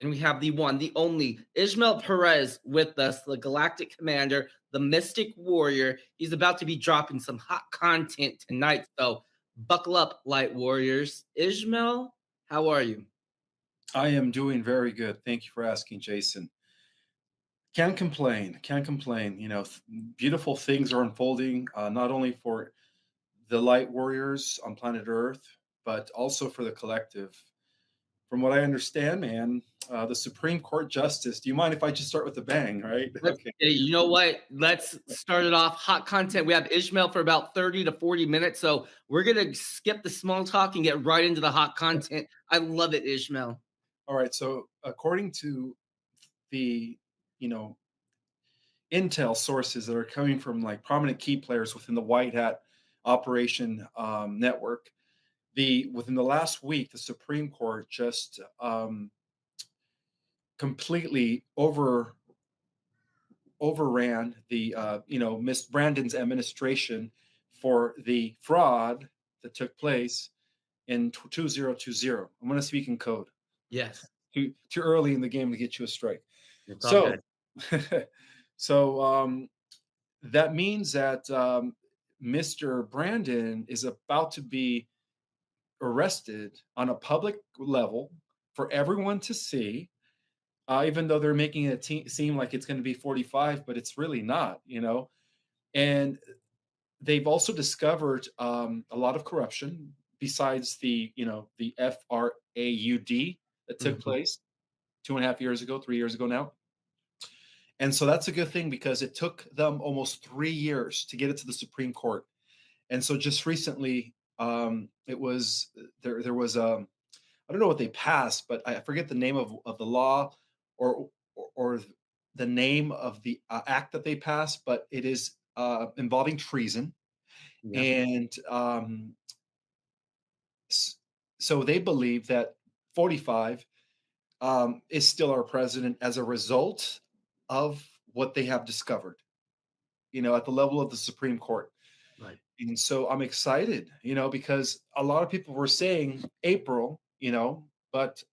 And we have the one, the only Ismael Perez with us, the Galactic Commander, the Mystic Warrior. He's about to be dropping some hot content tonight. So buckle up, Light Warriors. Ismael, how are you? I am doing very good. Thank you for asking, Jason. Can't complain. Can't complain. Beautiful things are unfolding, not only for the light warriors on planet Earth, but also for the collective. From what I understand, man, the Supreme Court Justice. Do you mind if I just start with a bang, right? Okay. Hey, you know what? Let's start it off. Hot content. We have Ishmael for about 30 to 40 minutes. So we're going to skip the small talk and get right into the hot content. I love it, Ishmael. All right. So, according to the, you know, intel sources that are coming from like prominent key players within the White Hat operation network, the within the last week, the Supreme Court just completely overran the Miss Brandon's administration for the fraud that took place in 2020. I'm going to speak in code. Yes, Too early in the game to get you a strike. it's all So, good. so that means that Mr. Brandon is about to be arrested on a public level for everyone to see, even though they're making it seem like it's going to be 45, but it's really not. And they've also discovered a lot of corruption besides the FRAUD that took Mhm. place 2.5 years ago, 3 years ago now. And so that's a good thing because it took them almost 3 years to get it to the Supreme Court. And so just recently, it was there was I don't know what they passed, but I forget the name of the law or the name of the act that they passed, but it is involving treason. Yeah. And so they believe that 45 is still our president as a result of what they have discovered, at the level of the Supreme Court. Right. And so I'm excited, because a lot of people were saying April, but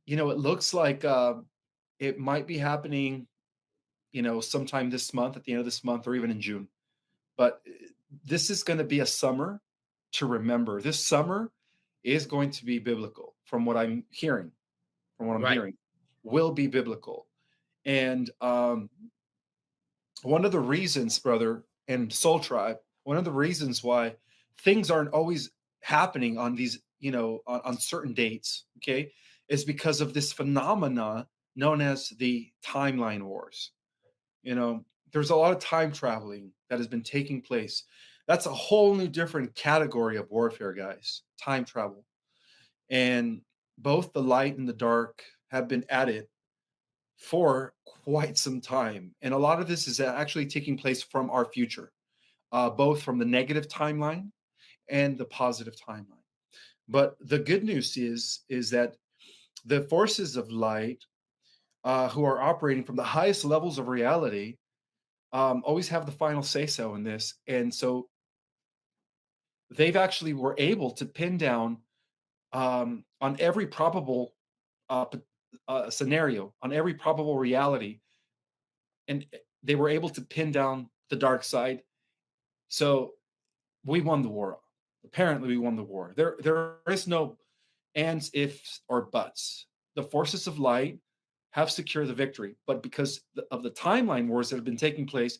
it looks like it might be happening, sometime this month, at the end of this month, or even in June. But this is going to be a summer to remember. This summer is going to be biblical, from what I'm hearing. From what I'm Right. hearing, will be biblical. And one of the reasons, brother, and Soul Tribe, one of the reasons why things aren't always happening on these, on certain dates, okay, is because of this phenomena known as the timeline wars. There's a lot of time traveling that has been taking place. That's a whole new different category of warfare, guys. Time travel. And both the light and the dark have been at it for quite some time. And a lot of this is actually taking place from our future, both from the negative timeline and the positive timeline. But the good news is that the forces of light, who are operating from the highest levels of reality, always have the final say so in this. And so they've actually were able to pin down, on every probable scenario, on every probable reality, and they were able to pin down the dark side. So we won the war. Apparently, we won the war. There is no ands, ifs, or buts. The forces of light have secured the victory, but because of the timeline wars that have been taking place,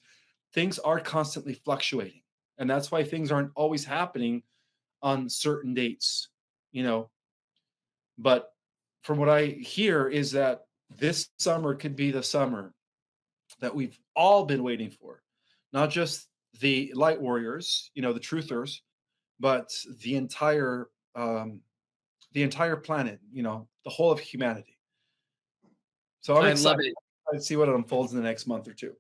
things are constantly fluctuating, and that's why things aren't always happening on certain dates. You know, but from what I hear is that this summer could be the summer that we've all been waiting for, not just the light warriors, the truthers, but the entire planet, the whole of humanity. So I'm I love excited it. to see what unfolds in the next month or two.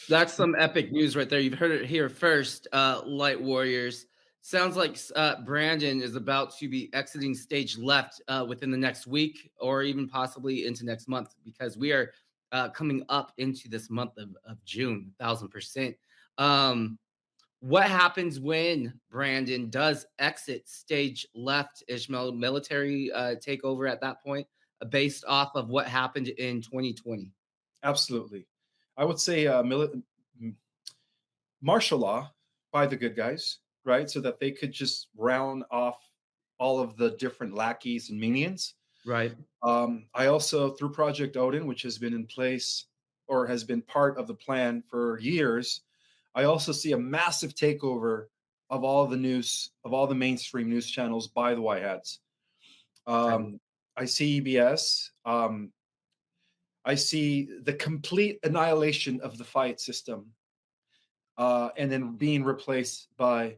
That's some epic news right there. You've heard it here first, Light Warriors. Sounds like Brandon is about to be exiting stage left within the next week or even possibly into next month because we are coming up into this month of June, 1000%. What happens when Brandon does exit stage left, Ishmael? Military takeover at that point? based off of what happened in 2020. Absolutely. I would say martial law by the good guys, right? So that they could just round off all of the different lackeys and minions. Right. I also, through Project Odin, which has been in place or has been part of the plan for years, I also see a massive takeover of all the news, of all the mainstream news channels by the white hats. Right. I see EBS. I see the complete annihilation of the fight system, and then being replaced by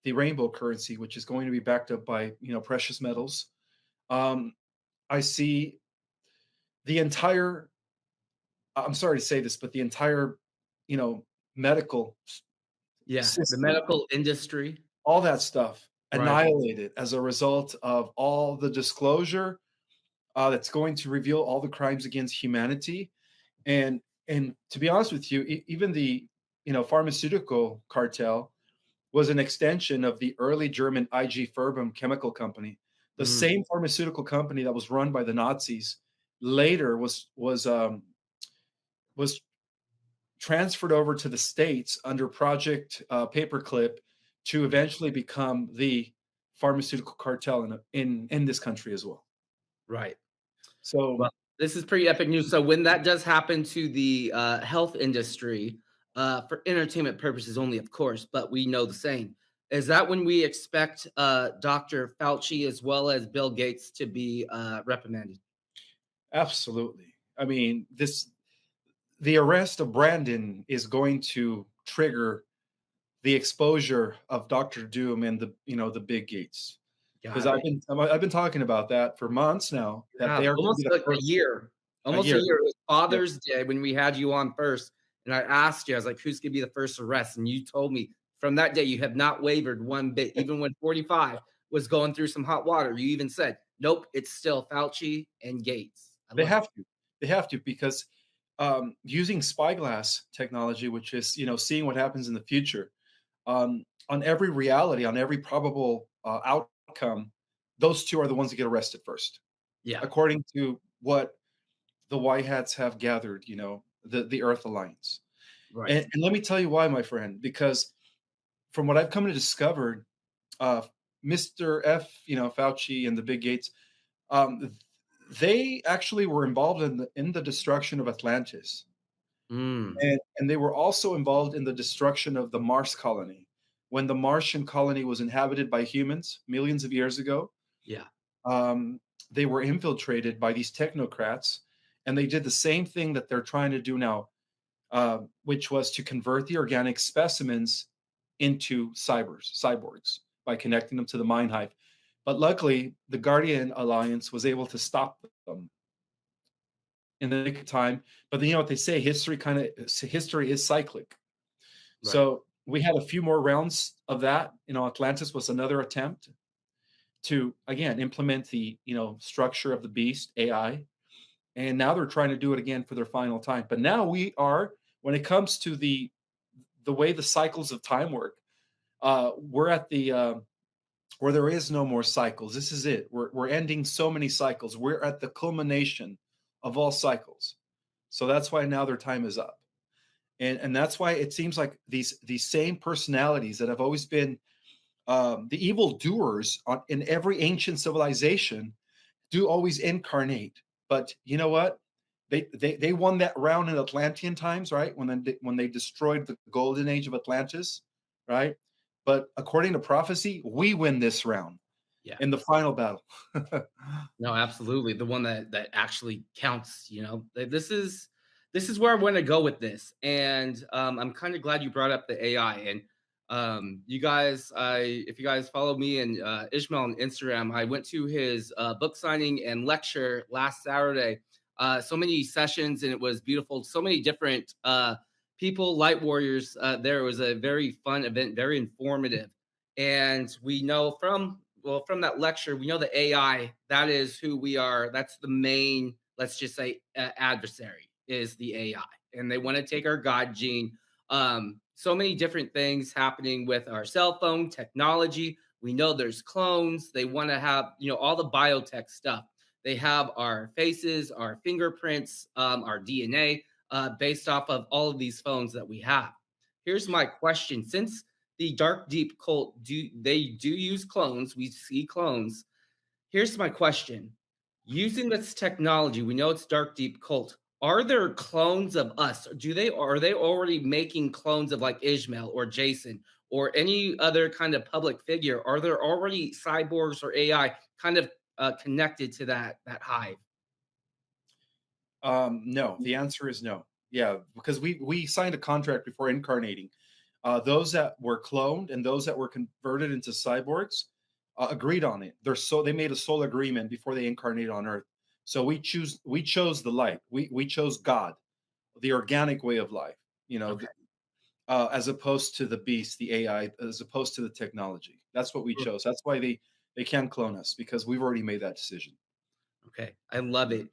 the rainbow currency, which is going to be backed up by precious metals. Um, I see the entire. I'm sorry to say this, but the entire, you know, medical Yeah. The system, medical industry. all that stuff Right. annihilated as a result of all the disclosure that's going to reveal all the crimes against humanity. And to be honest with you, even the pharmaceutical cartel was an extension of the early German IG Farben chemical company, the Mm, same pharmaceutical company that was run by the Nazis. Later was transferred over to the states under Project Paperclip to eventually become the pharmaceutical cartel in this country as well. right. So Well, this is pretty epic news. So when that does happen to the health industry, for entertainment purposes only, of course, but we know the same. Is that when we expect Dr. Fauci as well as Bill Gates to be reprimanded? absolutely. I mean, this the arrest of Brandon is going to trigger the exposure of Doctor Doom and the big gates. Because Got I've it. been I've been talking about that for months now, that they Yeah, are going to be almost the like a first year. a Almost a year. year. It was Yep. Father's Day when we had you on first, and I asked you, I was like, "Who's gonna be the first arrest?" And you told me from that day you have not wavered one bit, even when 45 was going through some hot water. You even said, "Nope, it's still Fauci and Gates." I They love it. have to. They have to because using spyglass technology, which is seeing what happens in the future, on every reality, on every probable outcome, those two are the ones that get arrested first, Yeah, according to what the white hats have gathered. The Earth Alliance, right. and let me tell you why, my friend. Because from what I've come to discover, uh, Mr. Fauci and the big gates, um, they actually were involved in the destruction of Atlantis. Mm, And they were also involved in the destruction of the Mars colony. When the Martian colony was inhabited by humans millions of years ago, yeah, um, they were infiltrated by these technocrats, and they did the same thing that they're trying to do now, which was to convert the organic specimens into cyborgs by connecting them to the mind hive. But luckily, the Guardian Alliance was able to stop them in the nick of time. But then, you know what they say: history is cyclic. right. So we had a few more rounds of that. Atlantis was another attempt to again implement the structure of the beast AI, and now they're trying to do it again for their final time. But now we are, when it comes to the way the cycles of time work, we're at the where there is no more cycles. This is it. We're ending so many cycles. We're at the culmination of all cycles. So that's why now their time is up. And that's why it seems like these same personalities that have always been the evil doers in every ancient civilization do always incarnate. But you know what? They won that round in Atlantean times, right? When they destroyed the golden age of Atlantis, right? But according to prophecy, we win this round Yeah. in the final battle. No, absolutely. The one that actually counts, this is where I want to go with this. And I'm kind of glad you brought up the AI. And you guys, if you guys follow me and Ishmael on Instagram, I went to his book signing and lecture last Saturday. So many sessions, and it was beautiful. So many different people, light warriors. There. It was a very fun event, very informative. And we know from that lecture, we know the AI, that is who we are. That's the main, let's just say, adversary is the AI. And they want to take our God gene. So many different things happening with our cell phone technology. We know there's clones. They want to have, all the biotech stuff. They have our faces, our fingerprints, our DNA, based off of all of these phones that we have. Here's my question: since the dark deep cult do use clones, we see clones. Here's my question. Using this technology, we know it's dark deep cult. Are there clones of us? Are they already making clones of like Ishmael or Jason or any other kind of public figure? Are there already cyborgs or AI kind of connected to that hive? No, the answer is no. Yeah, because we signed a contract before incarnating. Those that were cloned and those that were converted into cyborgs agreed on it. They made a soul agreement before they incarnated on Earth. So we chose the light. We chose God, the organic way of life. You know, Okay. as opposed to the beast, the AI, as opposed to the technology. That's what we chose. That's why they can clone us because we've already made that decision. Okay, I love it.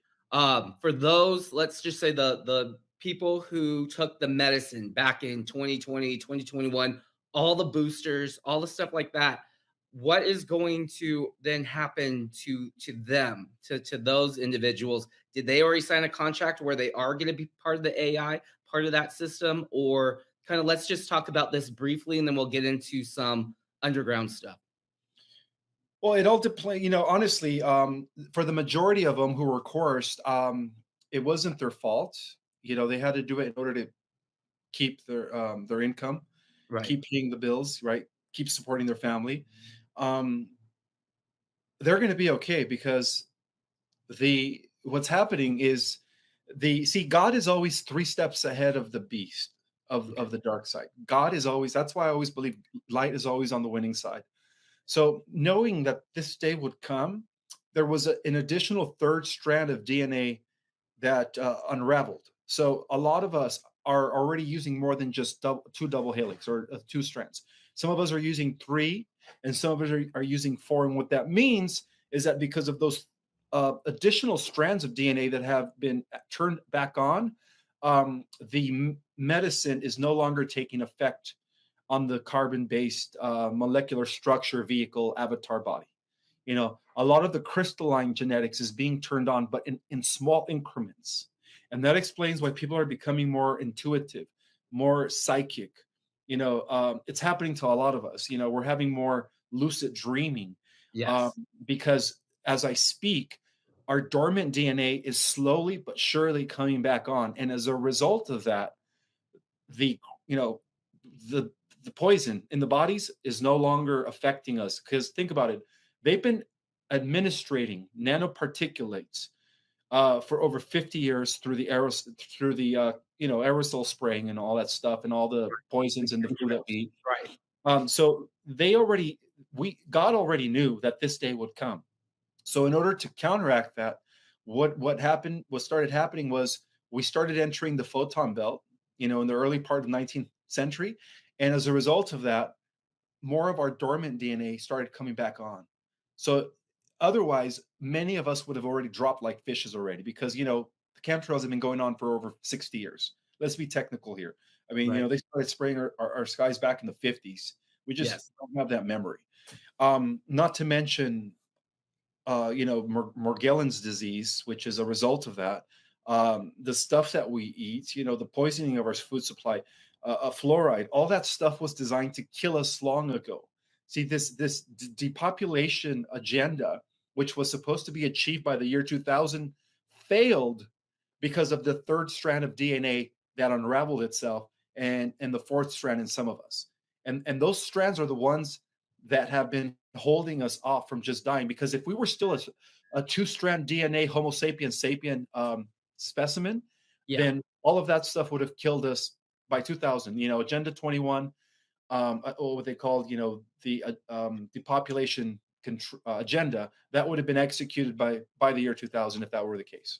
For those, let's just say the people who took the medicine back in 2020, 2021, all the boosters, all the stuff like that, what is going to then happen to them, to those individuals? Did they already sign a contract where they are going to be part of the AI, part of that system, or kind of let's just talk about this briefly and then we'll get into some underground stuff. Well, it all depends. Honestly, for the majority of them who were coerced, it wasn't their fault. They had to do it in order to keep their income, Right. keep paying the bills, right? Keep supporting their family. Um, they're going to be okay because the what's happening is the see God is always 3 steps ahead of the beast Okay. of the dark side. God is always That's why I always believe light is always on the winning side. So knowing that this day would come, there was an additional third strand of DNA that unraveled. So a lot of us are already using more than just two double helix or two strands. Some of us are using three, and some of us are using four. And what that means is that because of those additional strands of DNA that have been turned back on, the medicine is no longer taking effect on the carbon-based molecular structure vehicle avatar body. A lot of the crystalline genetics is being turned on, but in small increments. And that explains why people are becoming more intuitive, more psychic. It's happening to a lot of us. We're having more lucid dreaming um, Yes. because as I speak, our dormant DNA is slowly but surely coming back on. And as a result of that, the you know the the poison in the bodies is no longer affecting us because think about it, they've been administrating nanoparticulates for over 50 years through the aerosol spraying and all that stuff and all the poisons in the food that we eat. Right. So we God already knew that this day would come. So in order to counteract that, what started happening was we started entering the photon belt, in the early part of the 19th century, and as a result of that, more of our dormant DNA started coming back on. So otherwise, many of us would have already dropped like fishes already because the chemtrails have been going on for over 60 years. Let's be technical here. I mean, Right. they started spraying our skies back in the 50s. We just Yes. don't have that memory. Not to mention Morgellons disease, which is a result of that. The stuff that we eat, the poisoning of our food supply, fluoride, all that stuff was designed to kill us long ago. See, this depopulation agenda, which was supposed to be achieved by the year 2000, failed because of the third strand of DNA that unraveled itself, and the fourth strand in some of us. And those strands are the ones that have been holding us off from just dying. Because if we were still a two-strand DNA Homo sapiens sapien specimen, Yeah. then all of that stuff would have killed us by 2000. Agenda 21, or what they called, the population agenda, that would have been executed by the year 2000 if that were the case.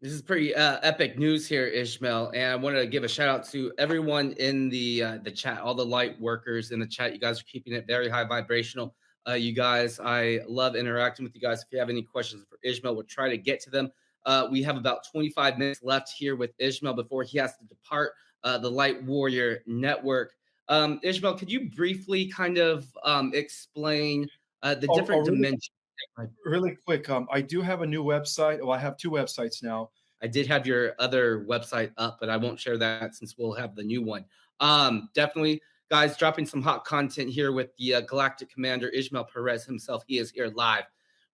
This is pretty epic news here, Ishmael, and I wanted to give a shout out to everyone in the chat, all the light workers in the chat. You guys are keeping it very high vibrational. You guys, I love interacting with you guys. If you have any questions for Ishmael, we'll try to get to them. We have about 25 minutes left here with Ishmael before he has to depart the Light Warrior Network. Ishmael, could you briefly kind of explain the Oh, different really? dimensions really quick, I do have a new website. Well, I have two websites now. I did have your other website up, but I won't share that since we'll have the new one. Definitely, guys, dropping some hot content here with the Galactic Commander Ismael Perez himself. He is here live.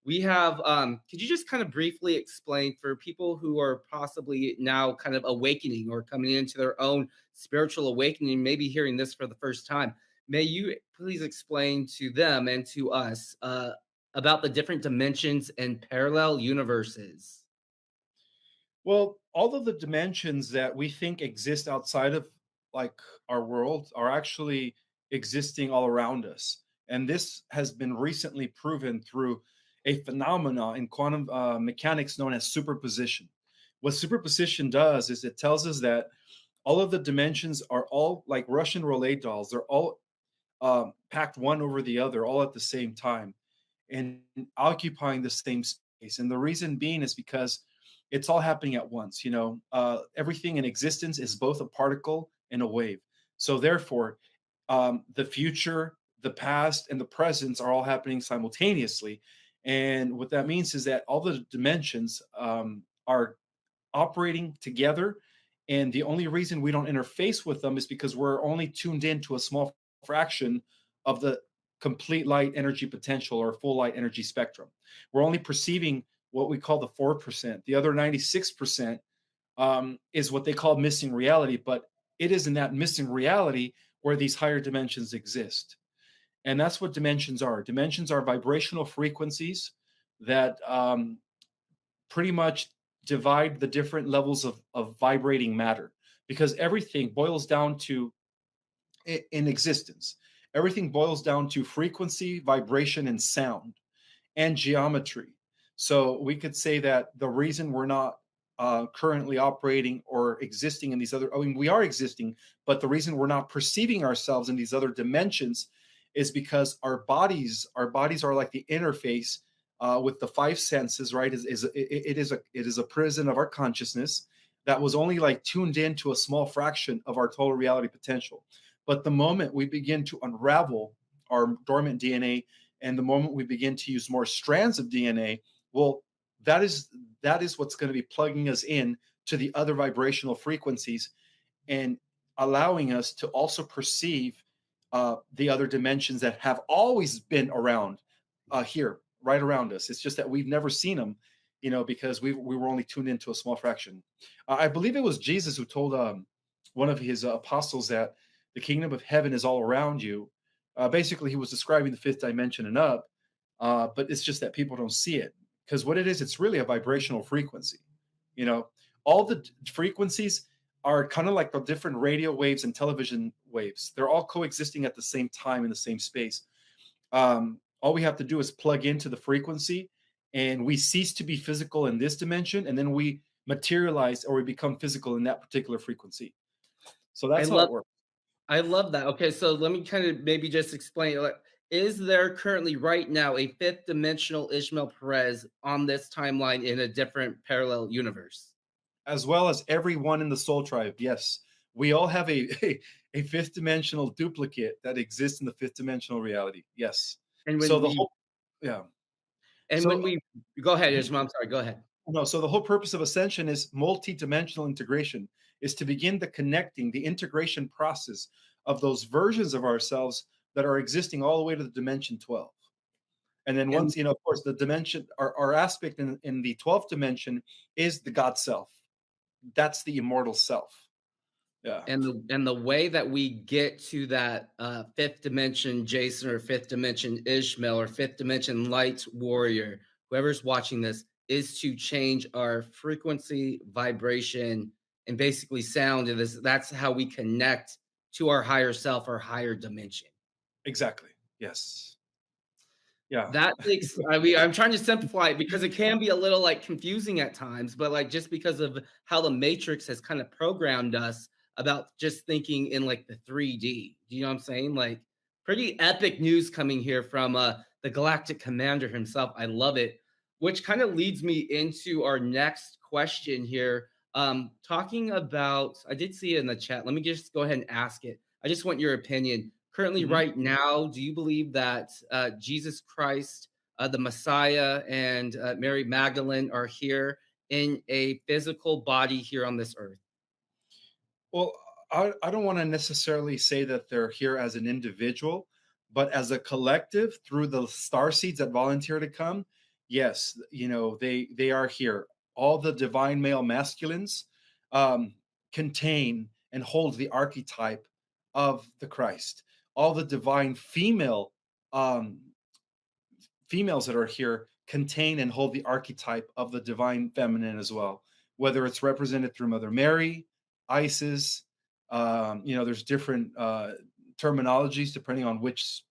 We have. Could you just kind of briefly explain for people who are possibly now kind of awakening or coming into their own spiritual awakening, maybe hearing this for the first time? May you please explain to them and to us about the different dimensions and parallel universes? Well, all of the dimensions that we think exist outside of like our world are actually existing all around us. And this has been recently proven through a phenomena in quantum mechanics known as superposition. What superposition does is it tells us that all of the dimensions are all like Russian roulette dolls. They're all packed one over the other, all at the same time, and occupying the same space. And the reason being is because it's all happening at once. Everything in existence is both a particle and a wave. So therefore, the future, the past, and the present are all happening simultaneously. And what that means is that all the dimensions are operating together. And the only reason we don't interface with them is because we're only tuned in to a small fraction of the complete light energy potential or full light energy spectrum. We're only perceiving what we call the 4%. The other 96% is what they call missing reality, but it is in that missing reality where these higher dimensions exist. And that's what dimensions are. Dimensions are vibrational frequencies that pretty much divide the different levels of vibrating matter, because everything boils down to, in existence, everything boils down to frequency, vibration, and sound, and geometry. So we could say that the reason we're not currently operating or existing in these other, I mean, we are existing, but the reason we're not perceiving ourselves in these other dimensions is because our bodies are like the interface with the five senses, right? It is a prison of our consciousness that was only like tuned in to a small fraction of our total reality potential. But the moment we begin to unravel our dormant DNA, and the moment we begin to use more strands of DNA, well, that is what's going to be plugging us in to the other vibrational frequencies and allowing us to also perceive the other dimensions that have always been around here, right around us. It's just that we've never seen them, because we were only tuned into a small fraction. I believe it was Jesus who told one of his apostles that the kingdom of heaven is all around you. Basically, he was describing the fifth dimension and up, but it's just that people don't see it, because what it is, it's really a vibrational frequency. You know, all the frequencies are kind of like the different radio waves and television waves. They're all coexisting at the same time in the same space. All we have to do is plug into the frequency, and we cease to be physical in this dimension, and then we materialize or we become physical in that particular frequency. So I that's how love it works. I love that. Okay, so let me kind of maybe just explain. Like, is there currently right now a fifth dimensional Ishmael Perez on this timeline in a different parallel universe? As well as everyone in the soul tribe. Yes, we all have a fifth dimensional duplicate that exists in the fifth dimensional reality. Yes. And So when the we whole, yeah. and when So we go ahead, mhm. Ishmael, I'm sorry, go ahead. No, so the whole purpose of Ascension is multi-dimensional integration, is to begin the connecting, the integration process of those versions of ourselves that are existing all the way to the dimension 12. And then And once, of course, the dimension, our aspect in the 12th dimension is the God self. That's the immortal self. Yeah, and the way that we get to that fifth dimension Jason or fifth dimension Ishmael or fifth dimension light warrior, whoever's watching this, is to change our frequency, vibration, and basically sound. And that's how we connect to our higher self, our higher dimension. exactly. Yes. Yeah. That makes I mean, I'm trying to simplify it because it can be a little, like, confusing at times, but, like, just because of how the matrix has kinda programmed us about just thinking in, like, the 3D. Do you know what I'm saying? Like, pretty epic news coming here from, the Galactic Commander himself. I love it, which kinda leads me into our next question here. Talking about I did see it in the chat. Let me just go ahead and ask it. I just want your opinion. Currently, Mhm. right now, do you believe that Jesus Christ the Messiah and Mary Magdalene are here in a physical body here on this earth? Well, I don't want to necessarily say that they're here as an individual, but as a collective through the star seeds that volunteer to come. Yes, they are here. All the divine male masculines um, contain and hold the archetype of the Christ. All the divine um, females that are here contain and hold the archetype of the divine feminine as well, whether it's represented through Mother Mary, Isis. There's different terminologies depending on which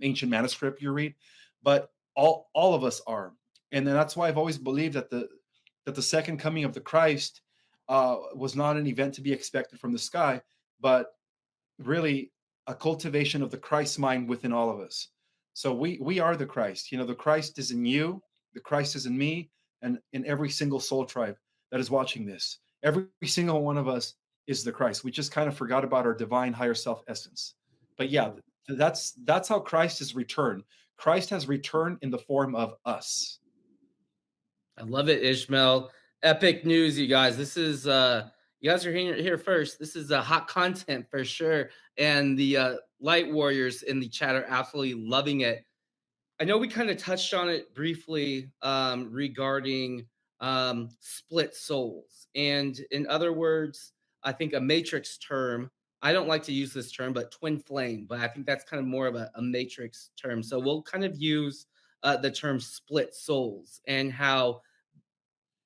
ancient manuscript you read, but all of us are, and then that's why I've always believed that the second coming of the Christ was not an event to be expected from the sky, but really a cultivation of the Christ mind within all of us. So we are the Christ. The Christ is in you, the Christ is in me, and in every single soul tribe that is watching this. Every single one of us is the Christ. We just kind of forgot about our divine higher self essence. But yeah, that's how Christ has returned. Christ has returned in the form of us. I love it, Ishmael. Epic news, you guys. This is you guys are here first. This is hot content for sure. And the light warriors in the chat are absolutely loving it. I know we kind of touched on it briefly regarding split souls. And in other words, I think a matrix term, I don't like to use this term, but twin flame, but I think that's kind of more of a matrix term. So we'll kind of use the term split souls and how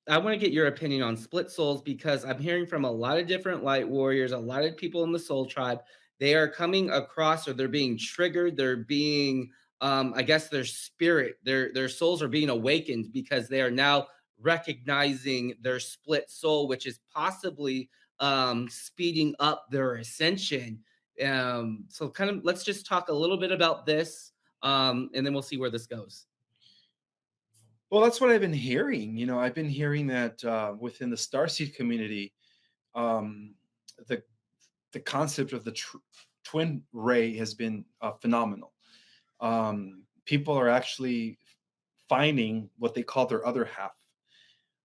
I want to get your opinion on split souls because I'm hearing from a lot of different light warriors, a lot of people in the soul tribe. They are coming across or they're being triggered. They're being, I guess, their spirit, their souls are being awakened because they are now recognizing their split soul, which is possibly speeding up their ascension. So, kind of, let's just talk a little bit about this, and then we'll see where this goes. Well, that's what I've been hearing. I've been hearing that within the starseed community, um, the the concept of the twin ray has been phenomenal. People are actually finding what they call their other half.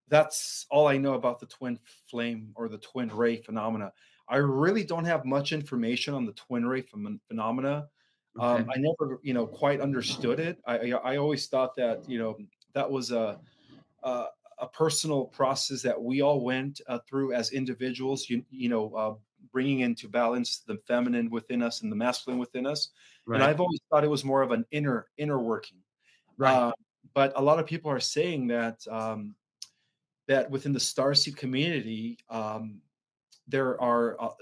That's all I know about the twin flame or the twin ray phenomena. I really don't have much information on the twin ray phenomena. Okay. I never, quite understood it. I always thought that, that was a, a personal process that we all went through as individuals. Bringing into balance the feminine within us and the masculine within us. And Right. I've always thought it was more of an inner working. Right. Uh, but a lot of people are saying that within the starseed community, there are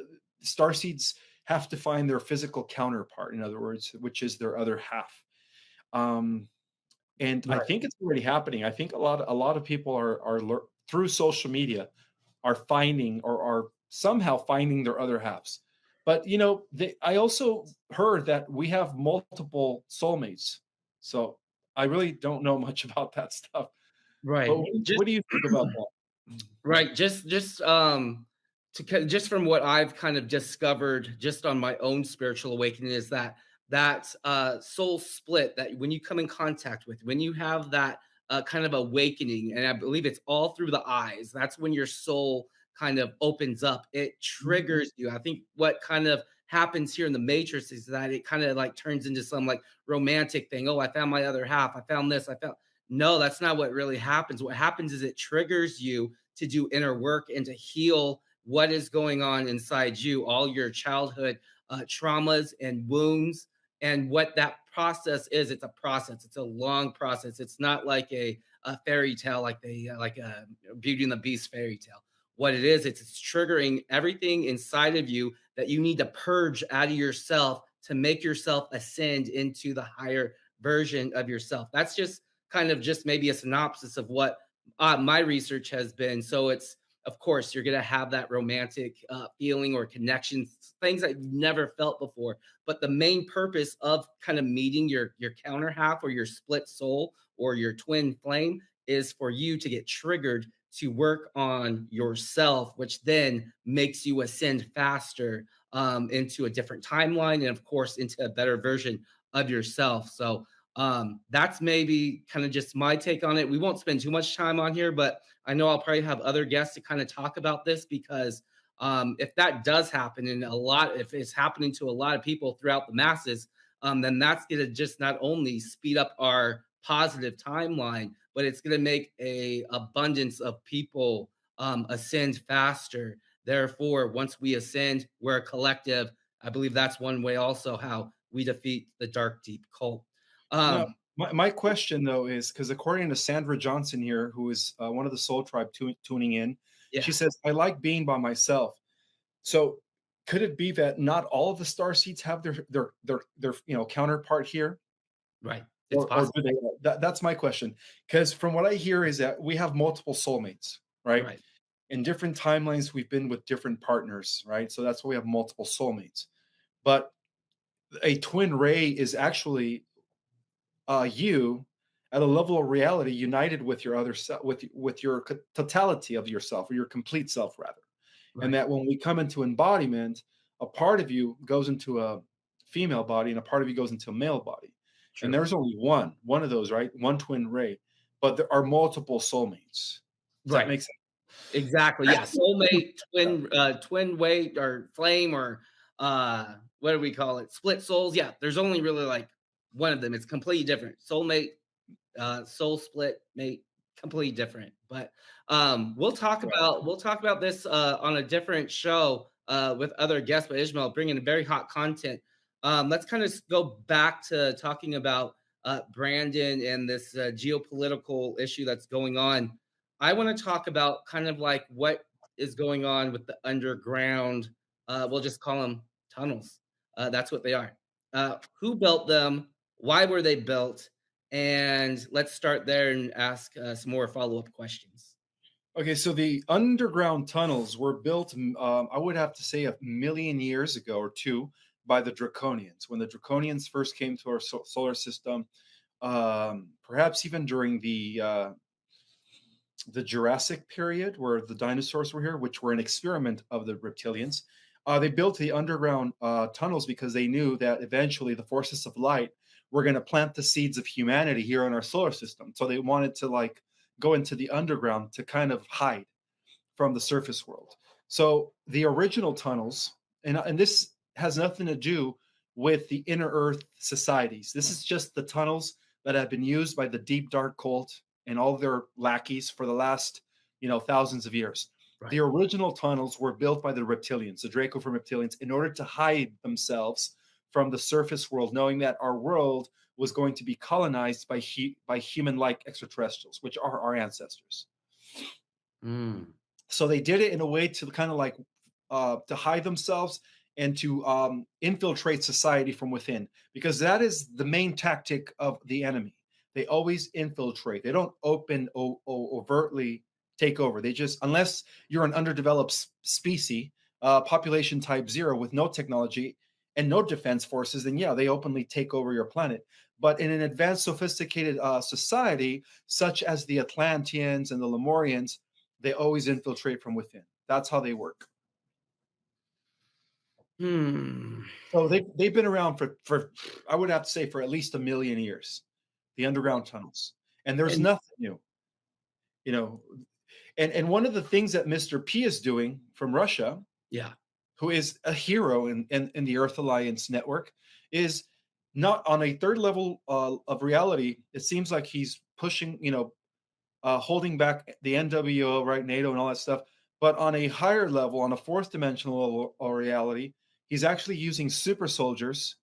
starseeds have to find their physical counterpart, in other words, which is their other half. Um, and I Right. think it's already happening. I think a lot of people through social media are finding or are somehow finding their other halves. But I also heard that we have multiple soulmates. So I really don't know much about that stuff. But Right. what do you think about that? Right. Just from what I've kind of discovered just on my own spiritual awakening is that soul split that when you come in contact with, when you have that kind of awakening, and I believe it's all through the eyes, that's when your soul kind of opens up. It Mhm. triggers you. I think what kind of happens here in the matrix is that it kind of like turns into some like romantic thing. Oh, I found my other half. I found this. I found no, that's not what really happens. What happens is it triggers you to do inner work and to heal what is going on inside you, all your childhood traumas and wounds. And what that process is, it's a process. It's a long process. It's not like a fairy tale, like a Beauty and the Beast fairy tale. What it is, it's triggering everything inside of you that you need to purge out of yourself to make yourself ascend into the higher version of yourself. That's just kind of just maybe a synopsis of what my research has been. So it's, of course, you're going to have that romantic feeling or connection, things that you've never felt before. But the main purpose of kind of meeting your counter half or your split soul or your twin flame is for you to get triggered to work on yourself, which then makes you ascend faster into a different timeline and, of course, into a better version of yourself. So That's maybe kind of just my take on it. We won't spend too much time on here, but I know I'll probably have other guests to kind of talk about this because if that does happen, and if it's happening to a lot of people throughout the masses, then that's going to just not only speed up our positive timeline, but it's going to make a abundance of people ascend faster. Therefore, once we ascend, we're a collective. I believe that's one way also how we defeat the dark deep cult. Now, Um, my question though is because according to Sandra Johnson here, who is one of the Soul Tribe tuning in, she yeah, says, "I like being by myself." So, could it be that not all of the star seeds have their counterpart here, right. It's or possible. do they? That's my question. Because from what I hear is that we have multiple soulmates, right? Right, In different timelines, we've been with different partners, right? So that's why we have multiple soulmates. But a twin ray is actually you at a level of reality united with your other self, with your totality of yourself, or your complete self rather. And right. that when we come into embodiment, a part of you goes into a female body and a part of you goes into a male body, and True. there's only one of those, right? One twin ray, but there are multiple soulmates. Does that Right. make sense? Exactly. Yeah. Soulmate, twin weight or flame or what do we call it? Split souls. Yeah. There's only really like one of them. It's completely different. Soulmate, soul split mate, completely different. But we'll talk about this on a different show with other guests. But Ishmael bringing very hot content. Let's kind of go back to talking about Brandon and this geopolitical issue that's going on. I want to talk about kind of like what is going on with the underground. We'll just call them tunnels. That's what they are. Who built them? Why were they built? And let's start there and ask some more follow-up questions. Okay, so the underground tunnels were built, I would have to say, a million years ago or two by the Draconians. When the Draconians first came to our solar system, perhaps even during the Jurassic period, where the dinosaurs were here, which were an experiment of the reptilians. They built the underground tunnels because they knew that eventually the forces of light were going to plant the seeds of humanity here in our solar system. So they wanted to like go into the underground to kind of hide from the surface world. So the original tunnels, and this has nothing to do with the inner earth societies. This is just the tunnels that have been used by the deep dark cult and all their lackeys for the last, thousands of years. The Right. original tunnels were built by the reptilians, the Draco from reptilians, in order to hide themselves from the surface world, knowing that our world was going to be colonized by human-like extraterrestrials, which are our ancestors. Mm. So they did it in a way to kind of like to hide themselves and to infiltrate society from within, because that is the main tactic of the enemy. They always infiltrate. They don't overtly take over. They just, unless you're an underdeveloped species, population type zero with no technology and no defense forces, then yeah, they openly take over your planet. But in an advanced, sophisticated society, such as the Atlanteans and the Lemurians, they always infiltrate from within. That's how they work. Hmm. So they've been around for I would have to say for at least a million years, the underground tunnels, and there's And nothing new, you know. And one of the things that Mr. P is doing from Russia, yeah. who is a hero in the Earth Alliance network, is not on a third level of reality. It seems like he's pushing, holding back the NWO, right, NATO, and all that stuff. But on a higher level, on a fourth dimensional level of reality, he's actually using super soldiers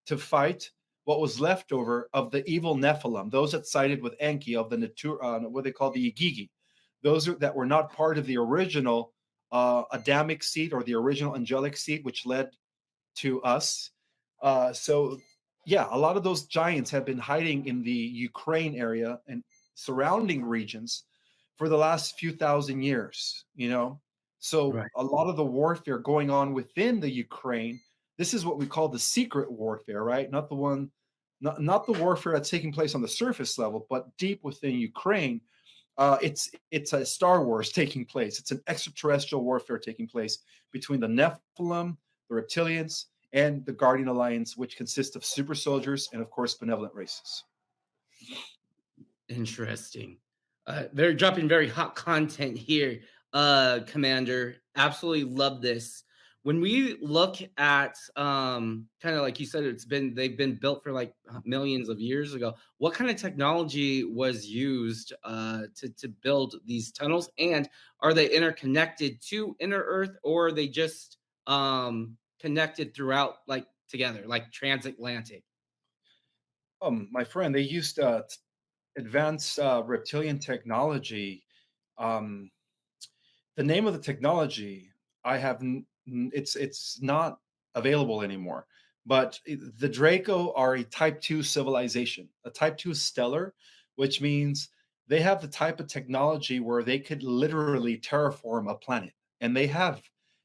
to fight what was left over of the evil Nephilim, those that sided with Enki of the what they call the Igigi, that were not part of the original Adamic seed or the original angelic seed, which led to us. So, yeah, a lot of those giants have been hiding in the Ukraine area and surrounding regions for the last few thousand years, So, Right. a lot of the warfare going on within the Ukraine, this is what we call the secret warfare, right? Not the one, not the warfare that's taking place on the surface level, but deep within Ukraine. It's a Star Wars taking place. It's an extraterrestrial warfare taking place between the Nephilim, the reptilians, and the Guardian Alliance, which consists of super soldiers and, of course, benevolent races. Interesting. They're dropping very hot content here, Commander. Absolutely love this. When we look at kind of like you said, they've been built for like millions of years ago. What kind of technology was used to build these tunnels, and are they interconnected to inner Earth, or are they just connected throughout, like together, like transatlantic? My friend, they used advanced reptilian technology. Um, the name of the technology I have it's not available anymore. But the Draco are a Type 2 civilization, a Type 2 stellar, which means they have the type of technology where they could literally terraform a planet, and they have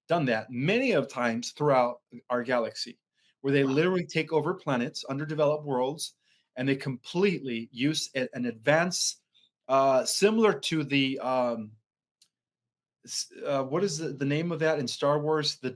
done that many of times throughout our galaxy, where they literally take over planets, underdeveloped worlds, and they completely use an advance similar to the what is the name of that in Star Wars? The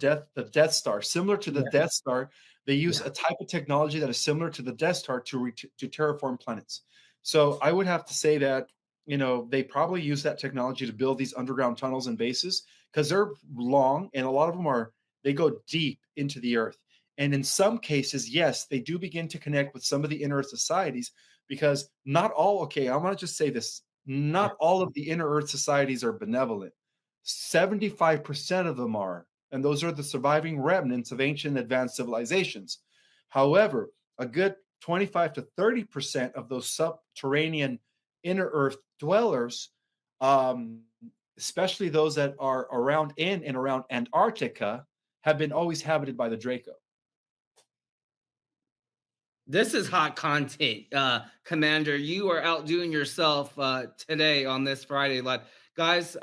Death Star. Similar to the Yeah, Death Star, they use yeah. a type of technology that is similar to the Death Star to terraform planets. So I would have to say that they probably use that technology to build these underground tunnels and bases because they're long and a lot of them are they go deep into the earth. And in some cases, yes, they do begin to connect with some of the inner earth societies because not all. Okay, I want to just say this: Yeah. not all of the inner earth societies are benevolent. 75% of them are, and those are the surviving remnants of ancient advanced civilizations. However, a good 25 to 30% of those subterranean inner earth dwellers, um, especially those that are around in and around Antarctica, have been always habited by the Draco. This is hot content, Commander. You are outdoing yourself today on this Friday live, guys.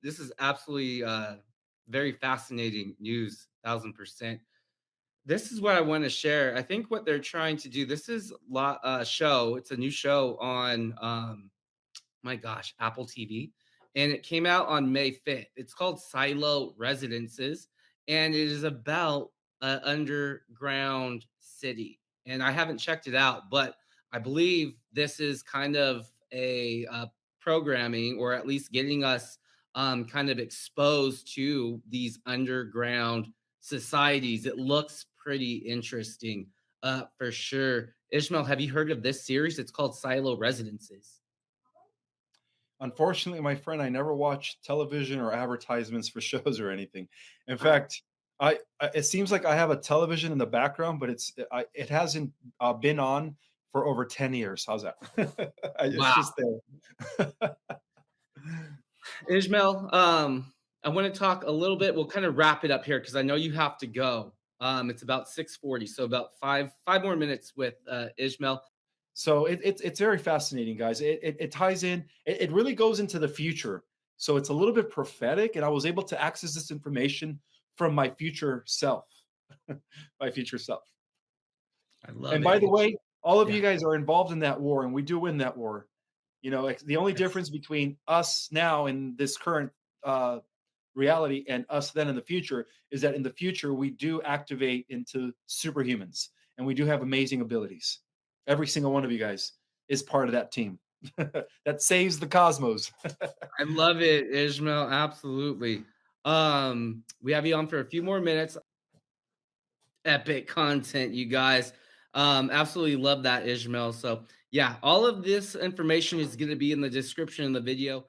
This is absolutely very fascinating news, 1000%. This is what I want to share. I think what they're trying to do. This is show. It's a new show on my gosh, Apple TV. And it came out on May 5th. It's called Silo Residences, and it is about an underground city. And I haven't checked it out, but I believe this is kind of a programming, or at least getting us kind of exposed to these underground societies. It looks pretty interesting, for sure. Ishmael, have you heard of this series? It's called Silo Residences. Unfortunately, my friend, I never watch television or advertisements for shows or anything. In fact, it seems like I have a television in the background, but it hasn't been on for over 10 years. How's that? It's Wow. just there. Ishmael, I want to talk a little bit. We'll kind of wrap it up here because I know you have to go. It's about 6:40, so about five more minutes with Ishmael. So it's very fascinating, guys. It ties in. It really goes into the future. So it's a little bit prophetic, and I was able to access this information from my future self, my future self. I love And by the it. way, all of Yeah. you guys are involved in that war, and we do win that war. Like the only Yes. difference between us now in this current uh, reality and us then in the future is that in the future we do activate into superhumans, and we do have amazing abilities. Every single one of you guys is part of that team that saves the cosmos. I love it, Ishmael. Absolutely. We have you on for a few more minutes. Epic content, you guys. Absolutely love that, Ishmael. So yeah, all of this information is going to be in the description of the video.